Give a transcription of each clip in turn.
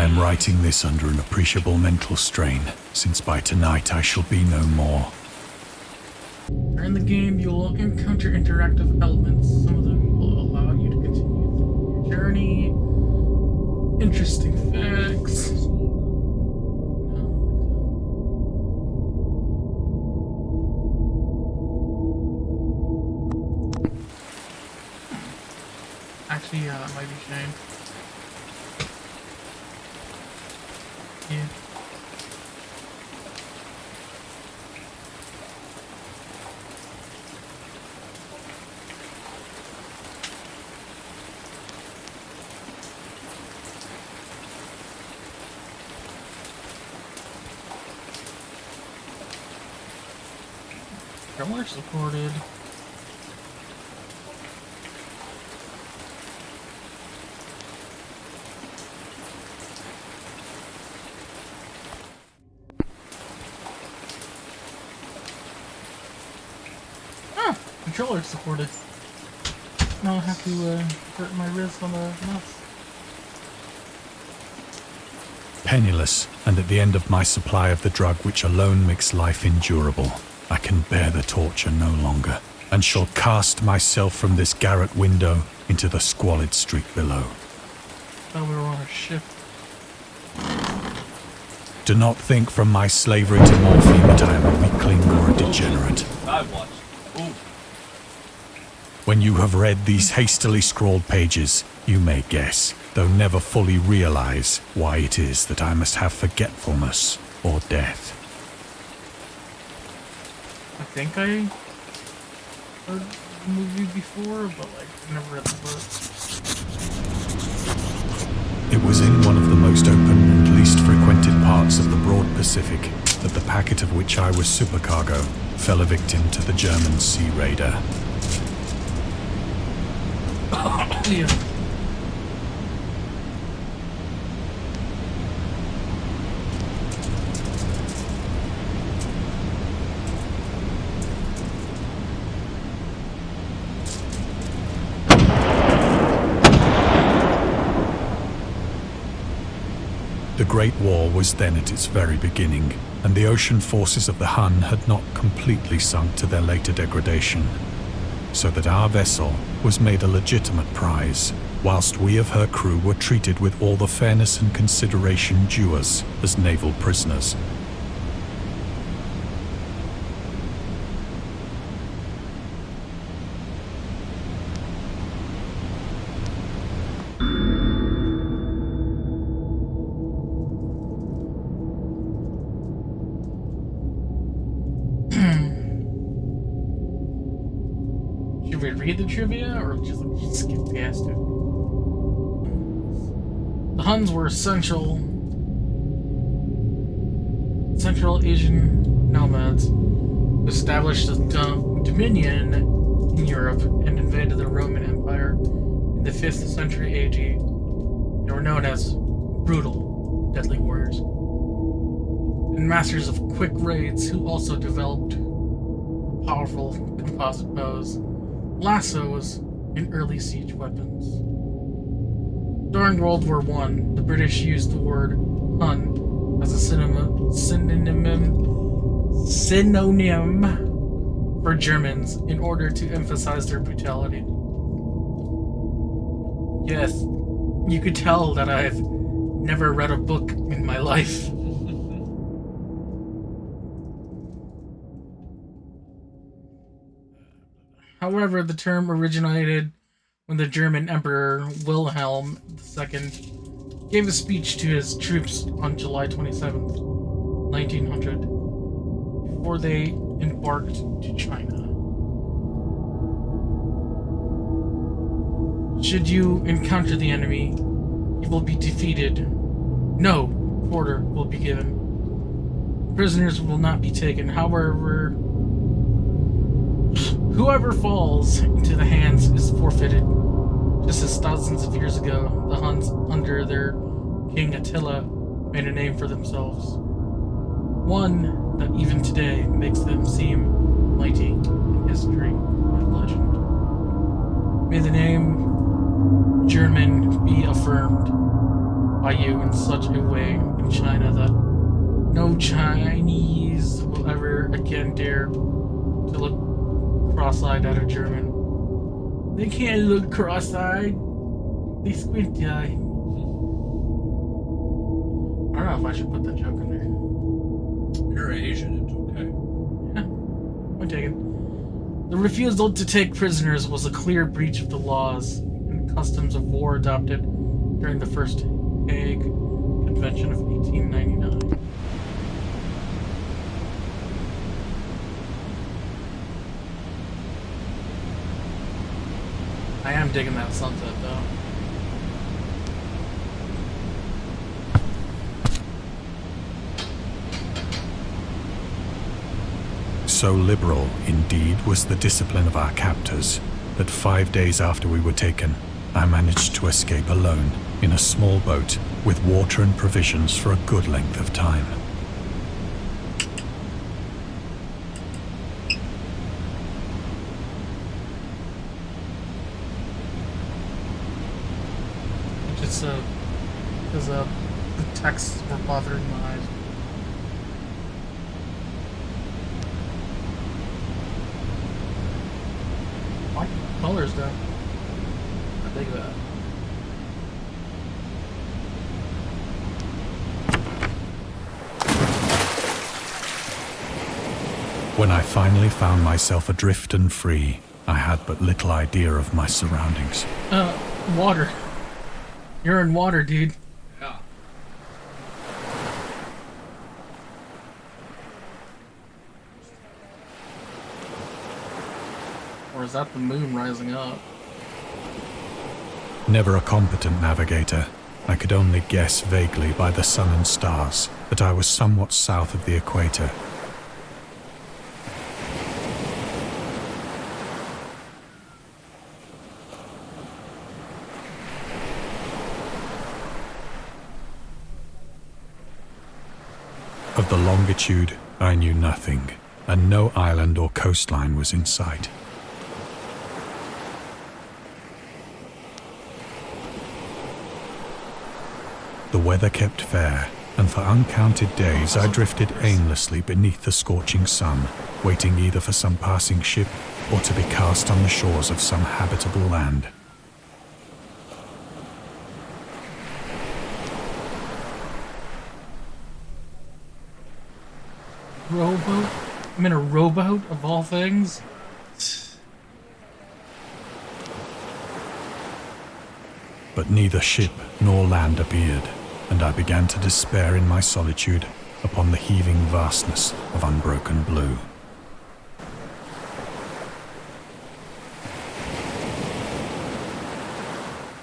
am writing this under an appreciable mental strain, since by tonight I shall be no more. During the game, you will encounter interactive elements. Some of them will allow you to continue your journey. Interesting facts. Actually, it might be Shane. Yeah. Drummer supported. Controller supported. Now I'll have to hurt my wrist on the mouse. Penniless, and at the end of my supply of the drug which alone makes life endurable, I can bear the torture no longer, and shall cast myself from this garret window into the squalid street below. Thought we were on a ship. Do not think from my slavery to morphine that I am a weakling or a degenerate. I watched. Ooh. When you have read these hastily scrawled pages, you may guess, though never fully realize, why it is that I must have forgetfulness or death. I think I heard the movie before, but like I never read the book. It was in one of the most open and least frequented parts of the broad Pacific that the packet of which I was supercargo fell a victim to the German sea raider. Yeah. The Great War was then at its very beginning, and the ocean forces of the Hun had not completely sunk to their later degradation, so that our vessel was made a legitimate prize, whilst we of her crew were treated with all the fairness and consideration due us as naval prisoners. Should we read the trivia or just skip past it? The Huns were Central Asian nomads who established a dominion in Europe and invaded the Roman Empire in the 5th century AD. They were known as brutal, deadly warriors and masters of quick raids who also developed powerful composite bows, lassos, and early siege weapons. During World War I, the British used the word Hun as a synonym for Germans in order to emphasize their brutality. Yes, you could tell that I've never read a book in my life. However, the term originated when the German Emperor Wilhelm II gave a speech to his troops on July 27th, 1900, before they embarked to China. Should you encounter the enemy, he will be defeated. No quarter will be given. Prisoners will not be taken. However, whoever falls into the hands is forfeited. Just as thousands of years ago, the Huns, under their King Attila, made a name for themselves. One that even today makes them seem mighty in history and legend. May the name German be affirmed. by you in such a way in China that no Chinese will ever again dare to look cross-eyed at a German. They can't look cross-eyed. They squint eye. I don't know if I should put that joke in there. You're Asian, it's okay. Yeah, point taken. The refusal to take prisoners was a clear breach of the laws and customs of war adopted during the First Hague Convention of 1899. I am digging that sunset, though. So liberal, indeed, was the discipline of our captors, that 5 days after we were taken, I managed to escape alone in a small boat with water and provisions for a good length of time. Just because the texts were bothering my eyes. I like the colors though. I dig that. When I finally found myself adrift and free, I had but little idea of my surroundings. Water. You're in water, dude. Yeah. Or is that the moon rising up? Never a competent navigator, I could only guess vaguely by the sun and stars that I was somewhat south of the equator. Of the longitude, I knew nothing, and no island or coastline was in sight. The weather kept fair, and for uncounted days I drifted aimlessly beneath the scorching sun, waiting either for some passing ship or to be cast on the shores of some habitable land. Rowboat? I'm in a rowboat, of all things? But neither ship nor land appeared, and I began to despair in my solitude upon the heaving vastness of unbroken blue.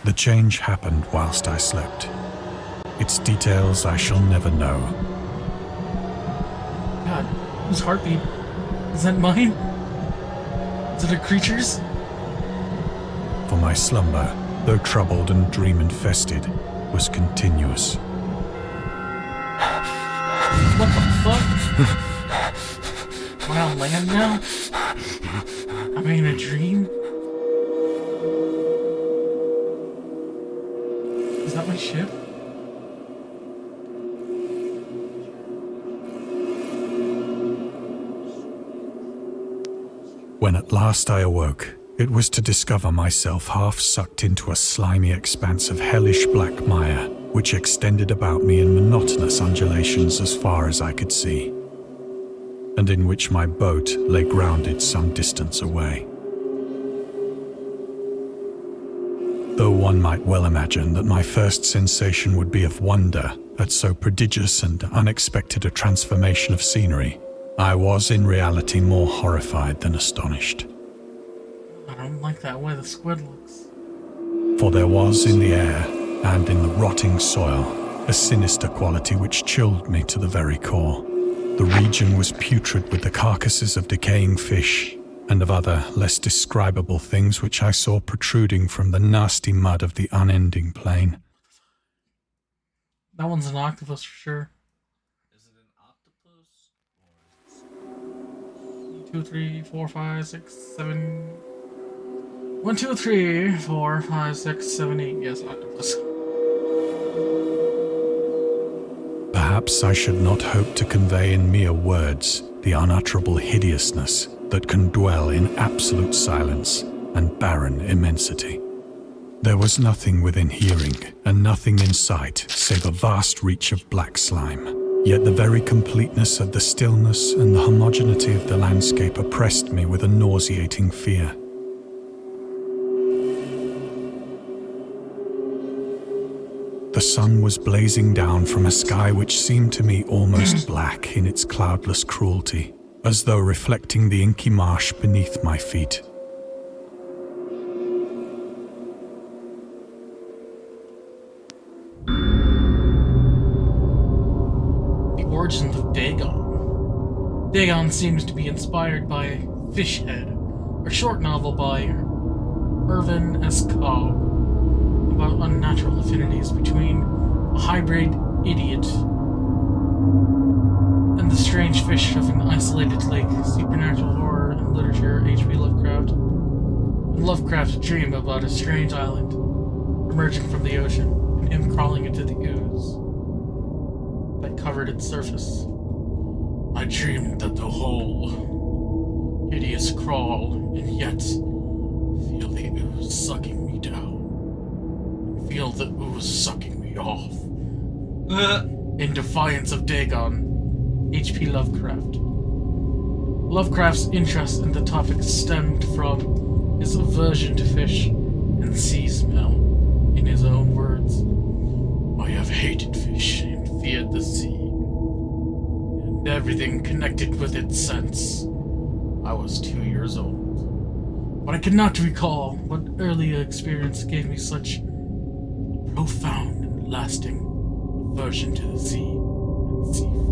The change happened whilst I slept. Its details I shall never know. God, whose heartbeat? Is that mine? Is it a creature's? For my slumber, though troubled and dream-infested, was continuous. What the fuck? Am I on land now? Am I in a dream? Is that my ship? When at last I awoke, it was to discover myself half sucked into a slimy expanse of hellish black mire, which extended about me in monotonous undulations as far as I could see, and in which my boat lay grounded some distance away. Though one might well imagine that my first sensation would be of wonder at so prodigious and unexpected a transformation of scenery, I was in reality more horrified than astonished. I don't like that way the squid looks. For there was in the air and in the rotting soil a sinister quality which chilled me to the very core. The region was putrid with the carcasses of decaying fish and of other less describable things which I saw protruding from the nasty mud of the unending plain. That one's an octopus for sure. Is it an octopus? 2, 3, 4, 5, 6, 7. 1, 2, 3, 4, 5, 6, 7, 8. Yes, octopus. Perhaps I should not hope to convey in mere words the unutterable hideousness that can dwell in absolute silence and barren immensity. There was nothing within hearing and nothing in sight save a vast reach of black slime. Yet the very completeness of the stillness and the homogeneity of the landscape oppressed me with a nauseating fear. The sun was blazing down from a sky which seemed to me almost black in its cloudless cruelty, as though reflecting the inky marsh beneath my feet. The origins of Dagon. Dagon seems to be inspired by Fishhead, a short novel by Irvin S. Cobb about unnatural affinities between a hybrid idiot and the strange fish of an isolated lake. Supernatural horror and literature, H.P. Lovecraft. And Lovecraft's dream about a strange island emerging from the ocean and him crawling into the ooze that covered its surface. I dreamed that the whole hideous crawl and yet feel the ooze sucking me down. Feel the ooze sucking me off. In defiance of Dagon, H.P. Lovecraft. Lovecraft's interest in the topic stemmed from his aversion to fish and sea smell. In his own words, I have hated fish and feared the sea, and everything connected with it since I was 2 years old. But I cannot recall what earlier experience gave me such profound and lasting aversion to the sea and seafood.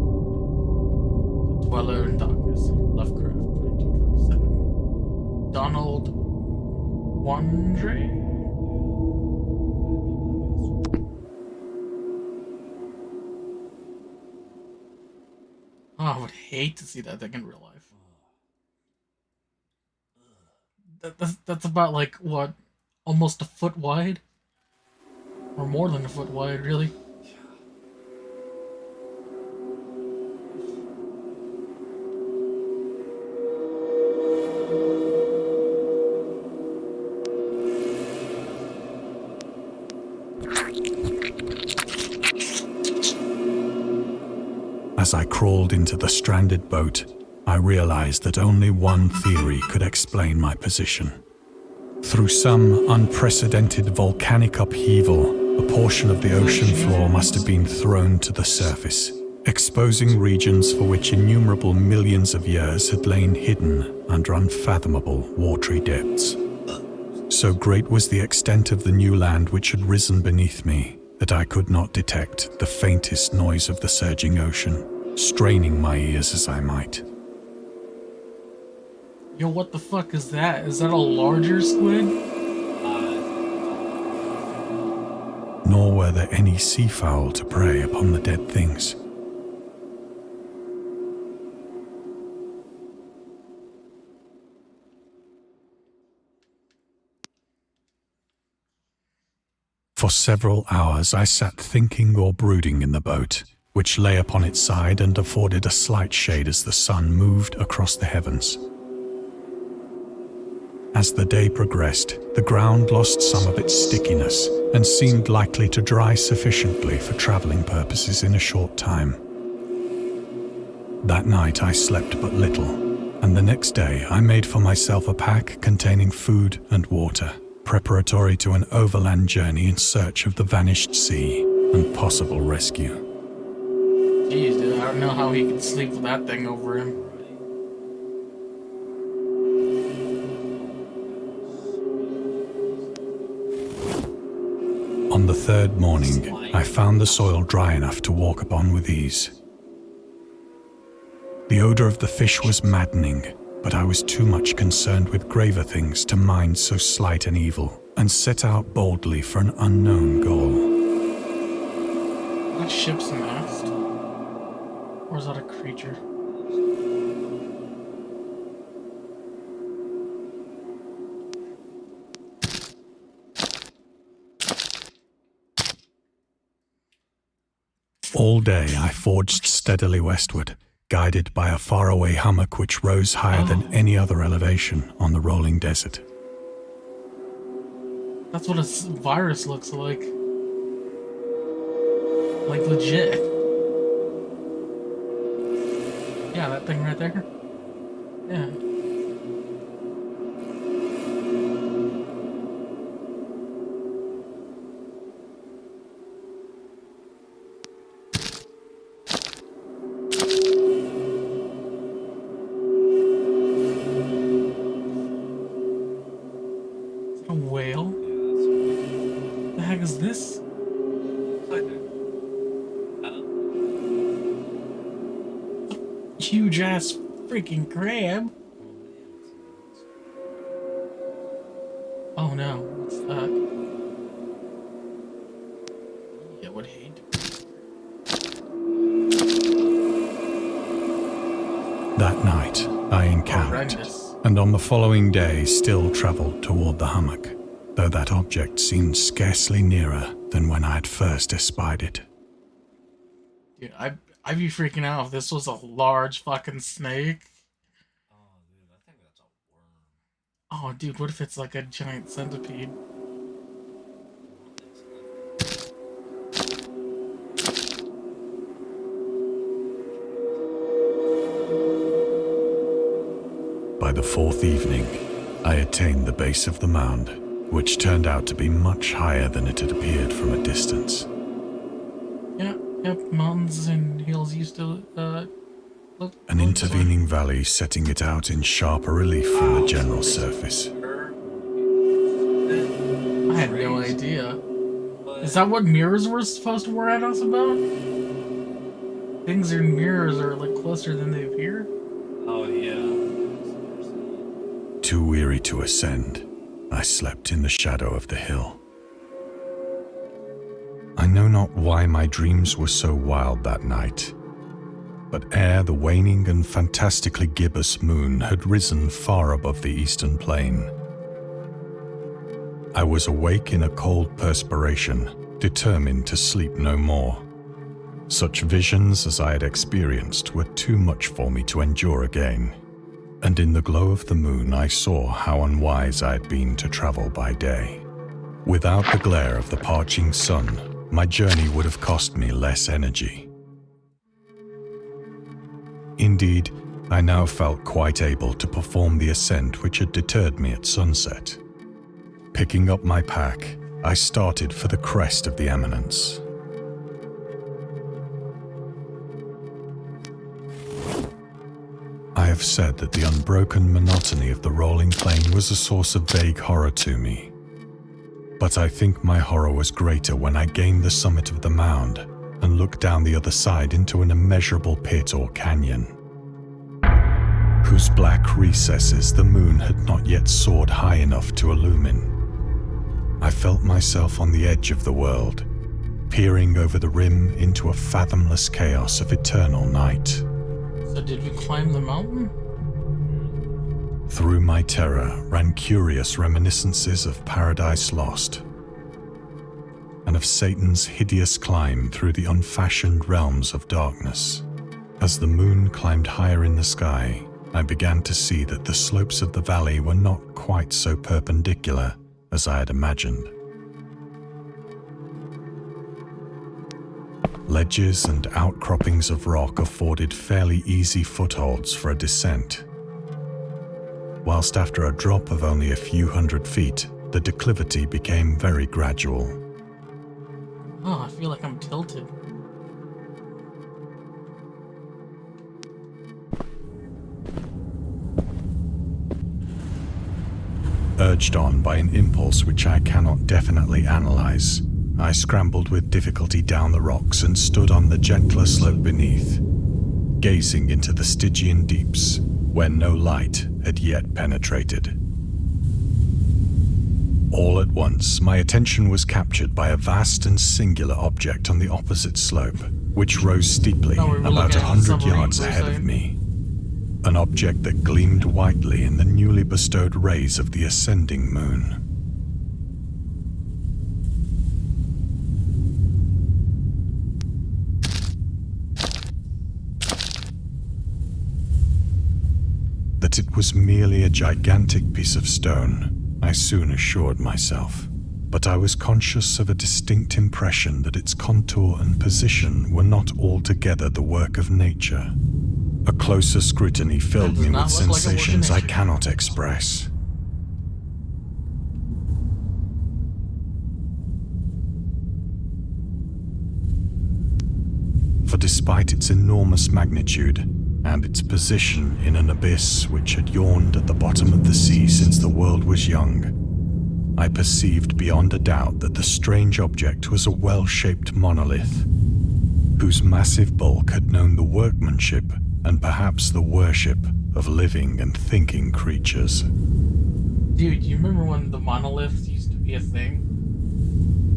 The Dweller in Darkness, Lovecraft, 1927. Donald Wandre? Oh, I would hate to see that thing in real life. That's about like, what, almost a foot wide? Or more than a foot wide, really. As I crawled into the stranded boat, I realized that only one theory could explain my position. Through some unprecedented volcanic upheaval, a portion of the ocean floor must have been thrown to the surface, exposing regions for which innumerable millions of years had lain hidden under unfathomable watery depths. So great was the extent of the new land which had risen beneath me that I could not detect the faintest noise of the surging ocean, straining my ears as I might. Yo, what the fuck is that? Is that a larger squid? Nor were there any seafowl to prey upon the dead things. For several hours I sat thinking or brooding in the boat, which lay upon its side and afforded a slight shade as the sun moved across the heavens. As the day progressed, the ground lost some of its stickiness and seemed likely to dry sufficiently for traveling purposes in a short time. That night I slept but little, and the next day I made for myself a pack containing food and water, preparatory to an overland journey in search of the vanished sea and possible rescue. Jeez, dude, I don't know how he could sleep with that thing over him. On the third morning, I found the soil dry enough to walk upon with ease. The odor of the fish was maddening, but I was too much concerned with graver things to mind so slight an evil, and set out boldly for an unknown goal. Is that ship's mast? Or is that a creature? All day I forged steadily westward, guided by a faraway hummock which rose higher than any other elevation on the rolling desert. That's what a virus looks like. Like legit. Yeah, that thing right there. Yeah. A whale? Yeah, The heck is this? Huge ass freaking crab. Oh no, what's that? Yeah, would hate. That night, I encamped, Horrendous. and on the following day still travelled toward the hummock, though that object seemed scarcely nearer than when I had first espied it. Dude, I'd be freaking out if this was a large fucking snake. Oh, dude, I think that's a worm. Oh, dude, what if it's like a giant centipede? By the fourth evening, I attained the base of the mound, which turned out to be much higher than it had appeared from a distance. Yep, mountains and hills used to, look... An intervening valley setting it out in sharper relief from the general surface. I had no idea. Is that what mirrors were supposed to worry us about? Things in mirrors are, like, closer than they appear? Oh, yeah. Too weary to ascend, I slept in the shadow of the hill. I know not why my dreams were so wild that night, but ere the waning and fantastically gibbous moon had risen far above the eastern plain, I was awake in a cold perspiration, determined to sleep no more. Such visions as I had experienced were too much for me to endure again, and in the glow of the moon I saw how unwise I had been to travel by day. Without the glare of the parching sun, my journey would have cost me less energy. Indeed, I now felt quite able to perform the ascent which had deterred me at sunset. Picking up my pack, I started for the crest of the eminence. I have said that the unbroken monotony of the rolling plain was a source of vague horror to me. But I think my horror was greater when I gained the summit of the mound and looked down the other side into an immeasurable pit or canyon, whose black recesses the moon had not yet soared high enough to illumine. I felt myself on the edge of the world, peering over the rim into a fathomless chaos of eternal night. So did we climb the mountain? Through my terror ran curious reminiscences of Paradise Lost, and of Satan's hideous climb through the unfashioned realms of darkness. As the moon climbed higher in the sky, I began to see that the slopes of the valley were not quite so perpendicular as I had imagined. Ledges and outcroppings of rock afforded fairly easy footholds for a descent, whilst after a drop of only a few hundred feet, the declivity became very gradual. Oh, I feel like I'm tilted. Urged on by an impulse which I cannot definitely analyze, I scrambled with difficulty down the rocks and stood on the gentler slope beneath, gazing into the Stygian deeps where no light had yet penetrated. All at once, my attention was captured by a vast and singular object on the opposite slope, which rose steeply about 100 yards ahead of me. An object that gleamed whitely in the newly bestowed rays of the ascending moon. That it was merely a gigantic piece of stone, I soon assured myself, but I was conscious of a distinct impression that its contour and position were not altogether the work of nature. A closer scrutiny filled me with sensations I cannot express. For despite its enormous magnitude and its position in an abyss which had yawned at the bottom of the sea since the world was young, I perceived beyond a doubt that the strange object was a well-shaped monolith, whose massive bulk had known the workmanship and perhaps the worship of living and thinking creatures. Dude, you remember when the monoliths used to be a thing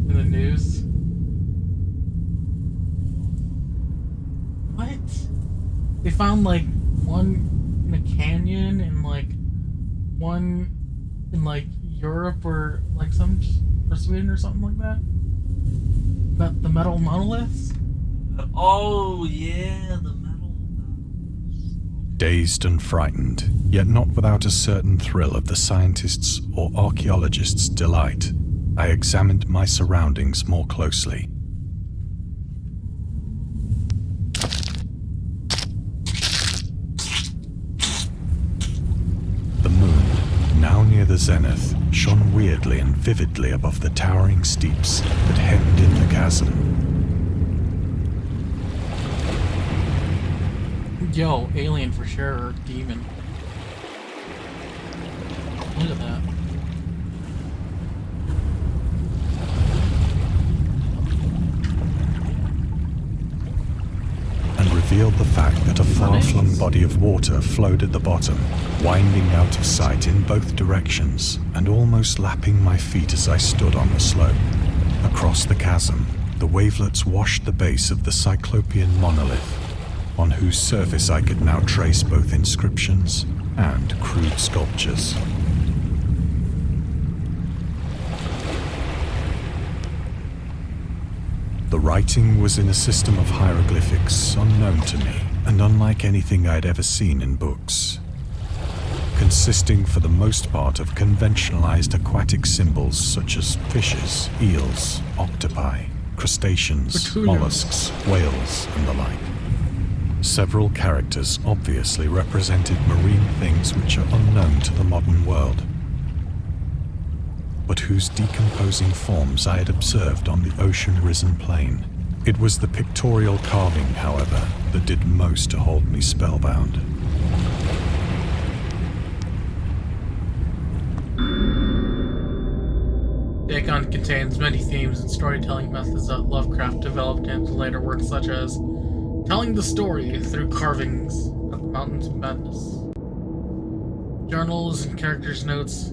in the news? What? They found like one in a canyon and like one in like Europe or like or Sweden or something like that. About the metal monoliths? Oh, yeah, the metal. Dazed and frightened, yet not without a certain thrill of the scientist's or archaeologist's delight, I examined my surroundings more closely. The moon, now near the zenith, shone weirdly and vividly above the towering steeps that hemmed in the chasm. Yo, alien for sure, or demon. Look at that. And revealed the fact that a far-flung body of water flowed at the bottom, winding out of sight in both directions and almost lapping my feet as I stood on the slope. Across the chasm, the wavelets washed the base of the Cyclopean monolith, on whose surface I could now trace both inscriptions and crude sculptures. The writing was in a system of hieroglyphics unknown to me and unlike anything I'd ever seen in books, consisting for the most part of conventionalized aquatic symbols such as fishes, eels, octopi, crustaceans, mollusks, whales, and the like. Several characters obviously represented marine things which are unknown to the modern world, but whose decomposing forms I had observed on the ocean-risen plain. It was the pictorial carving, however, that did most to hold me spellbound. Dagon contains many themes and storytelling methods that Lovecraft developed into later works such as telling the story through carvings at the Mountains of Madness, journals and characters' notes,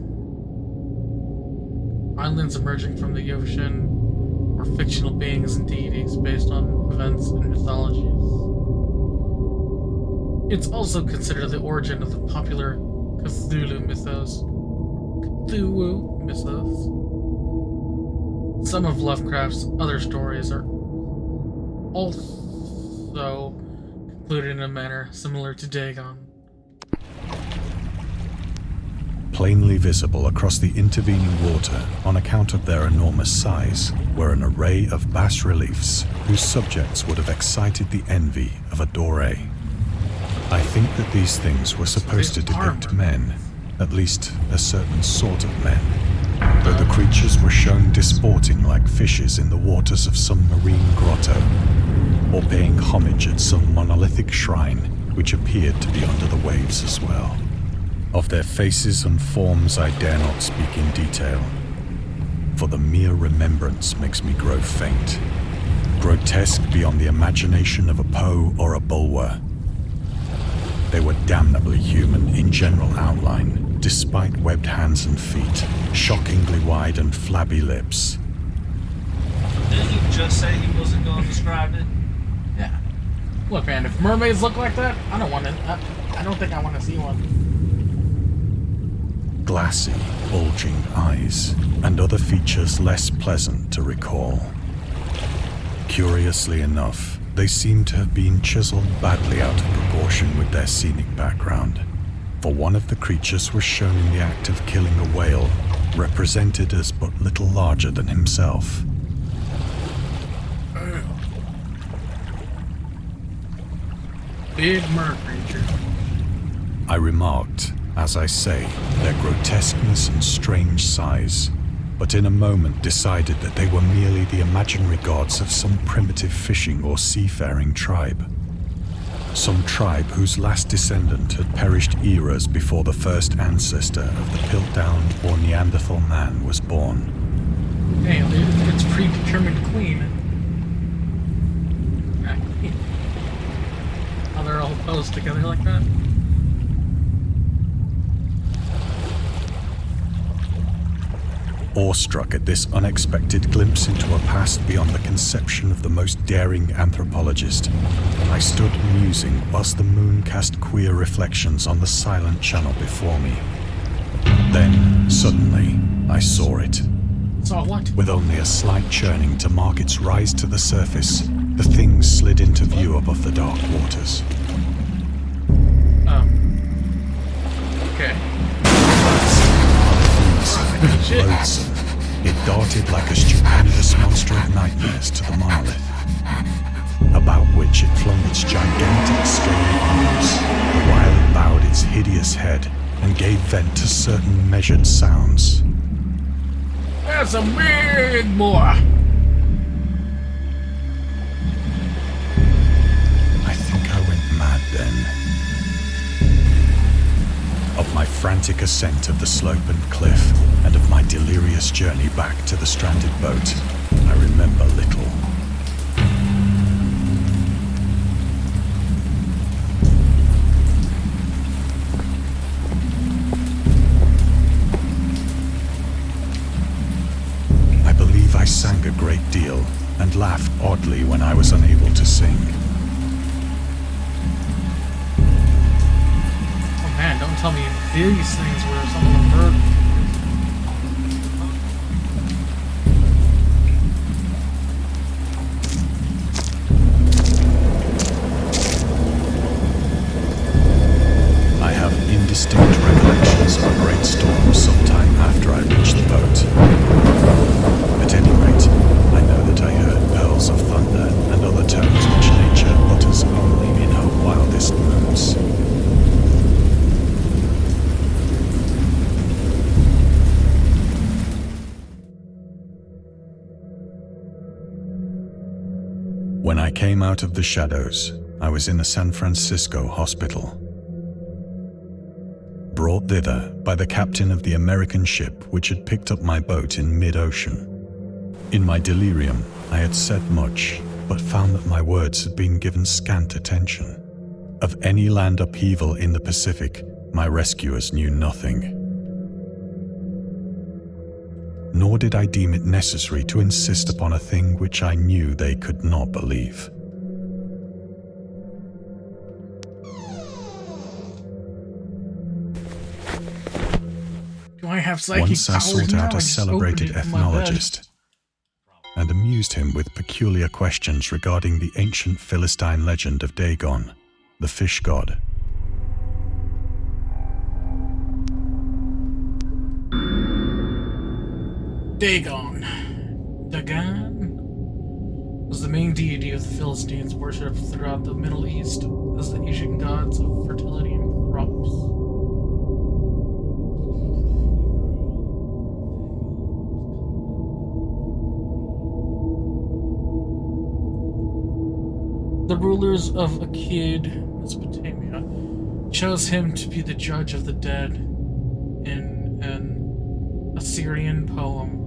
islands emerging from the ocean, or fictional beings and deities based on events and mythologies. It's also considered the origin of the popular Cthulhu mythos. Some of Lovecraft's other stories are also concluded in a manner similar to Dagon. Plainly visible across the intervening water on account of their enormous size were an array of bas-reliefs whose subjects would have excited the envy of a doré. I think that these things were supposed to depict men, at least a certain sort of men, though the creatures were shown disporting like fishes in the waters of some marine grotto, or paying homage at some monolithic shrine which appeared to be under the waves as well. Of their faces and forms I dare not speak in detail, for the mere remembrance makes me grow faint, grotesque beyond the imagination of a Poe or a Bulwer. They were damnably human in general outline, despite webbed hands and feet, shockingly wide and flabby lips. Didn't you just say he wasn't going to describe it? Yeah. Look, man, if mermaids look like that, I don't think I want to see one. Glassy, bulging eyes, and other features less pleasant to recall. Curiously enough, they seem to have been chiseled badly out of proportion with their scenic background, for one of the creatures was shown in the act of killing a whale, represented as but little larger than himself. Big mer creature. I remarked, as I say, their grotesqueness and strange size, but in a moment decided that they were merely the imaginary gods of some primitive fishing or seafaring tribe. Some tribe whose last descendant had perished eras before the first ancestor of the Piltdown or Neanderthal man was born. Hey, it's predetermined queen. How they're all posed together like that. Awestruck at this unexpected glimpse into a past beyond the conception of the most daring anthropologist, I stood musing whilst the moon cast queer reflections on the silent channel before me. Then, suddenly, I saw it. Saw what? With only a slight churning to mark its rise to the surface, the thing slid into view above the dark waters. Okay. Loathsome, it darted like a stupendous monster of nightmares to the monolith, about which it flung its gigantic scaly arms, while it bowed its hideous head and gave vent to certain measured sounds. That's a big boy! I think I went mad then. Of my frantic ascent of the slope and cliff, and of my delirious journey back to the stranded boat, I remember little. I believe I sang a great deal, and laughed oddly when I was unable to sing. Man, don't tell me these things were some of the bird. I have indistinct recollections of a great storm sometime after I reached the boat. At any rate, I know that I heard pearls of thunder and other tones which nature utters only in her wildest moods. When I came out of the shadows, I was in a San Francisco hospital. Brought thither by the captain of the American ship which had picked up my boat in mid-ocean. In my delirium, I had said much, but found that my words had been given scant attention. Of any land upheaval in the Pacific, my rescuers knew nothing. Nor did I deem it necessary to insist upon a thing which I knew they could not believe. Do I have psychic Once I powers sought now? out I a just celebrated opened it in my bed. ethnologist and amused him with peculiar questions regarding the ancient Philistine legend of Dagon, the fish god. Dagon was the main deity of the Philistines, worshipped throughout the Middle East as the ancient gods of fertility and crops. The rulers of Akkad, Mesopotamia, chose him to be the judge of the dead in an Assyrian poem,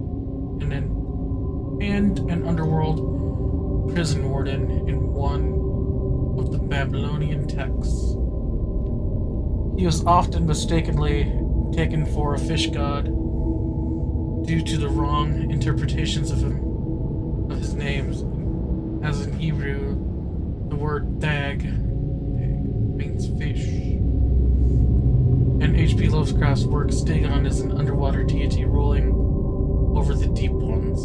and an underworld prison warden in one of the Babylonian texts. He was often mistakenly taken for a fish god due to the wrong interpretations of his names, as in Hebrew, the word Dag means fish. In H.P. Lovecraft's works, Dagon is an underwater deity ruling over the deep ones.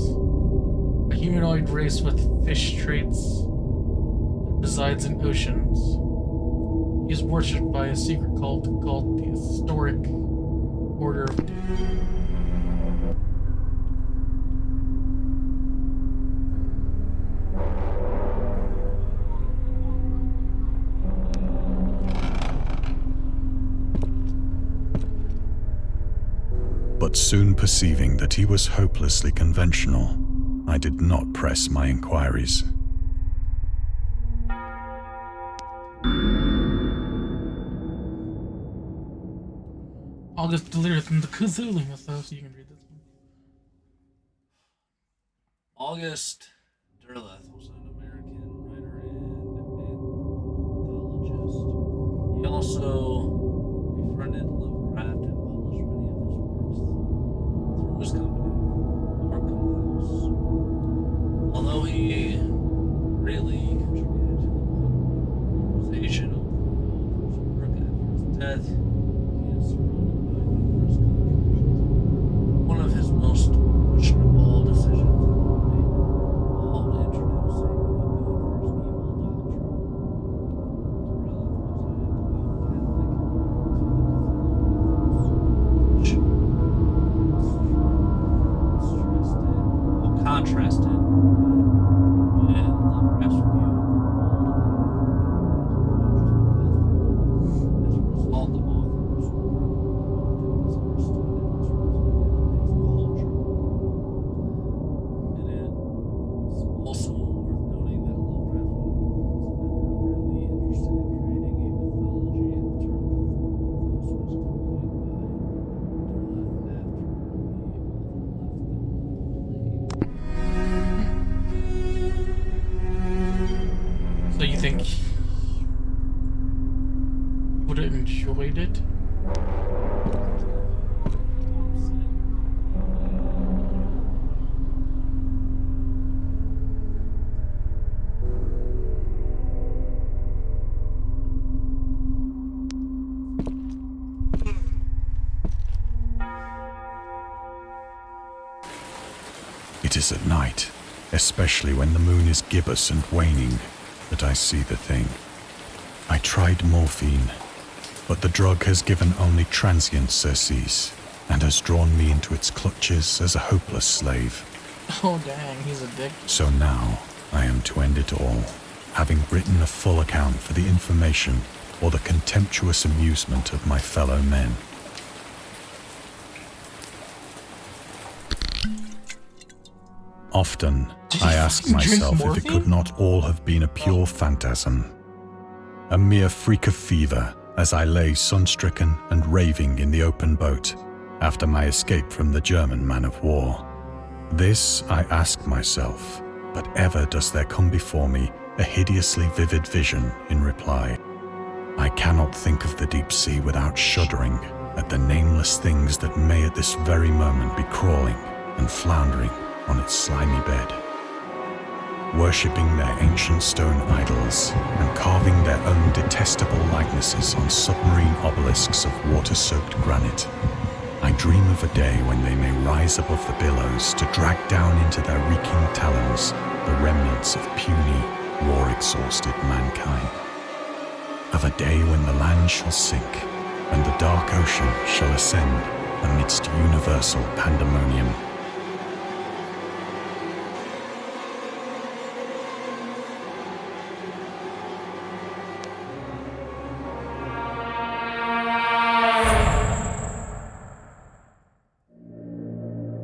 A humanoid race with fish traits that resides in oceans. He He is worshipped by a secret cult called the Historic Order of Dagon. But soon perceiving that he was hopelessly conventional, I did not press my inquiries. August delivered from the Cthulhu mythos, so you can read this one. August Derleth was an American writer and anthologist. He also befriended Lovecraft and published many of his works through his company, Arkham House. Although he greatly contributed to the popularization of the author's work after his death, he is surrounded by numerous controversies. One of his most questionable decisions involved introducing the good versus evil doctrine. Derleth was a devout Catholic to the Cthulhu mythos, which contrasted with Lovecraft's view of the world and approach to the mythical. As a result, the author's work often misunderstood and misrepresented in today's culture. It is also worth noting that Lovecraft was never really interested in creating a mythology, and the term Cthulhu mythos was coined by Derleth after the author left the So you think he would have enjoyed it? It is at night, especially when the moon is gibbous and waning, that I see the thing. I tried morphine, but the drug has given only transient surcease and has drawn me into its clutches as a hopeless slave. Oh dang, he's addicted. So now I am to end it all, having written a full account for the information or the contemptuous amusement of my fellow men. Often, I ask myself if it could not all have been a pure phantasm, a mere freak of fever as I lay sun-stricken and raving in the open boat after my escape from the German man of war. This I ask myself, but ever does there come before me a hideously vivid vision in reply. I cannot think of the deep sea without shuddering at the nameless things that may at this very moment be crawling and floundering on its slimy bed, worshipping their ancient stone idols and carving their own detestable likenesses on submarine obelisks of water-soaked granite. I dream of a day when they may rise above the billows to drag down into their reeking talons the remnants of puny, war-exhausted mankind. Of a day when the land shall sink and the dark ocean shall ascend amidst universal pandemonium.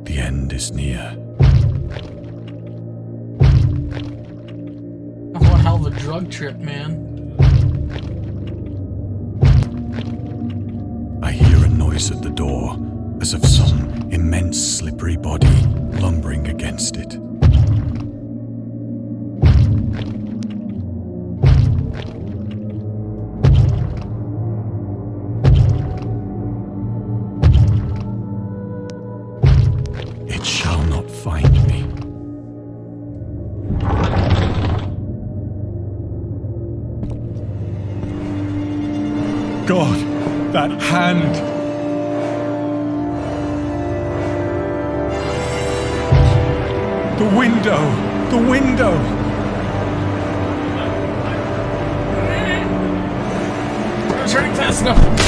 The end is near. One hell of a drug trip, man. I hear a noise at the door, as of some immense slippery body lumbering against it. It shall not find me. God, that hand! The window! The window! That's enough.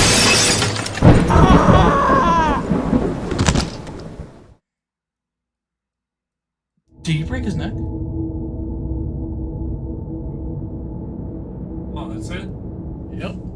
Did you break his neck? Oh, that's it? Yep.